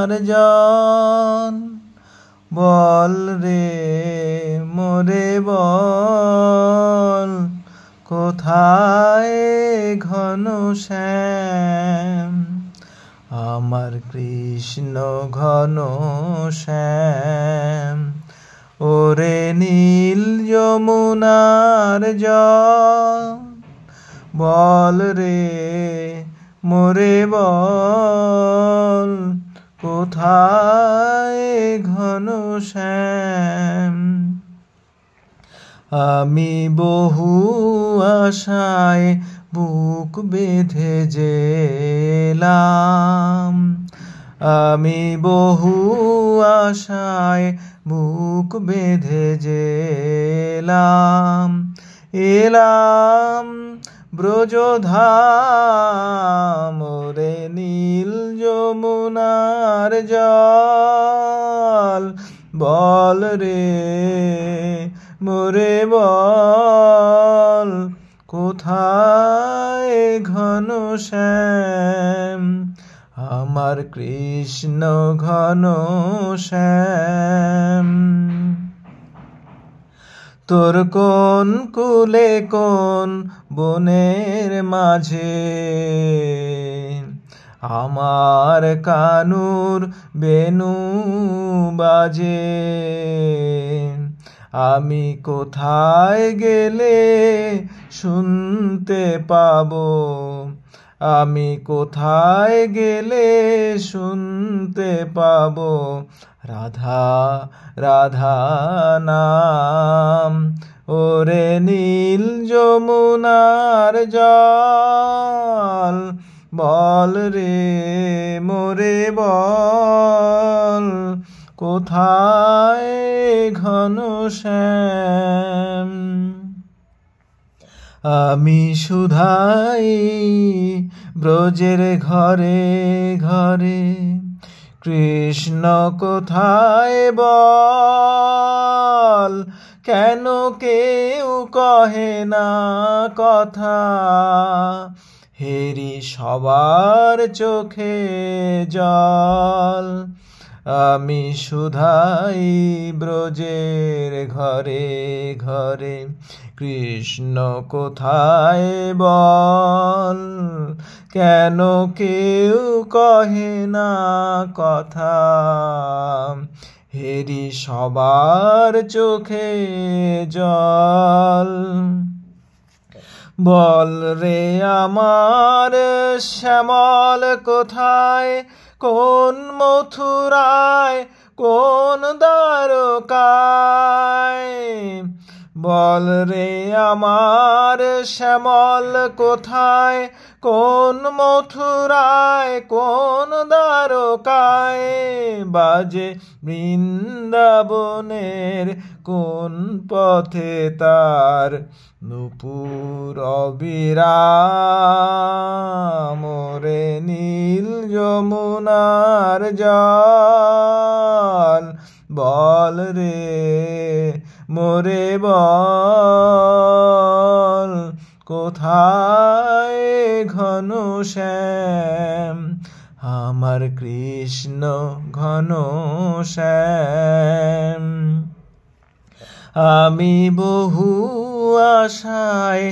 যমুনার জল বল রে মোরে বল কোথায় ঘন শ্যাম আমার কৃষ্ণ ঘন শ্যাম ওরে নীল যমুনার জল বল রে মোরে বল কোথায় ঘন শ্যাম আমি বহু আশায় বুক বেঁধে যেলাম আমি বহু আশায় বুক বেঁধে যেলাম এলাম ব্রজধাম ওরে নীল যমুনার জল বল রে মোরে বল কোথায় ঘন শ্যাম আমার কৃষ্ণ ঘন শ্যাম তোর কোন কুলে কোন বনের মাঝে আমার কানুর বেনু বাজে আমি কোথায় গেলে শুনতে পাবো আমি কোথায় গেলে শুনতে পাবো রাধা রাধা নাম ওরে নীল যমুনার জল বল রে মোরে বল কোথায় ঘন শ্যাম আমি শুধাই ব্রজের ঘরে ঘরে কৃষ্ণ কোথায় বল কেন কেউ কহে না কথা হেরি সবার চোখে জল আমি শুধাই ব্রজের ঘরে ঘরে কৃষ্ণ কোথায় বল কেন কেউ কহে না কথা হেরি সবার চোখে জল বল রে আমার শ্যামল কোথায় কোন মথুরায় কোন দ্বারকায় বল রে আমার শ্যামল কোথায় কোন মথুরায় কোন দ্বারকায় বাজে বৃন্দাবনের কোন পথে তার নূপুর অবিরাম ওরে নীল যমুনার জল বল রে মোরে বল কোথায় ঘন শ্যাম আমার কৃষ্ণ ঘন শ্যাম আমি বহু আশায়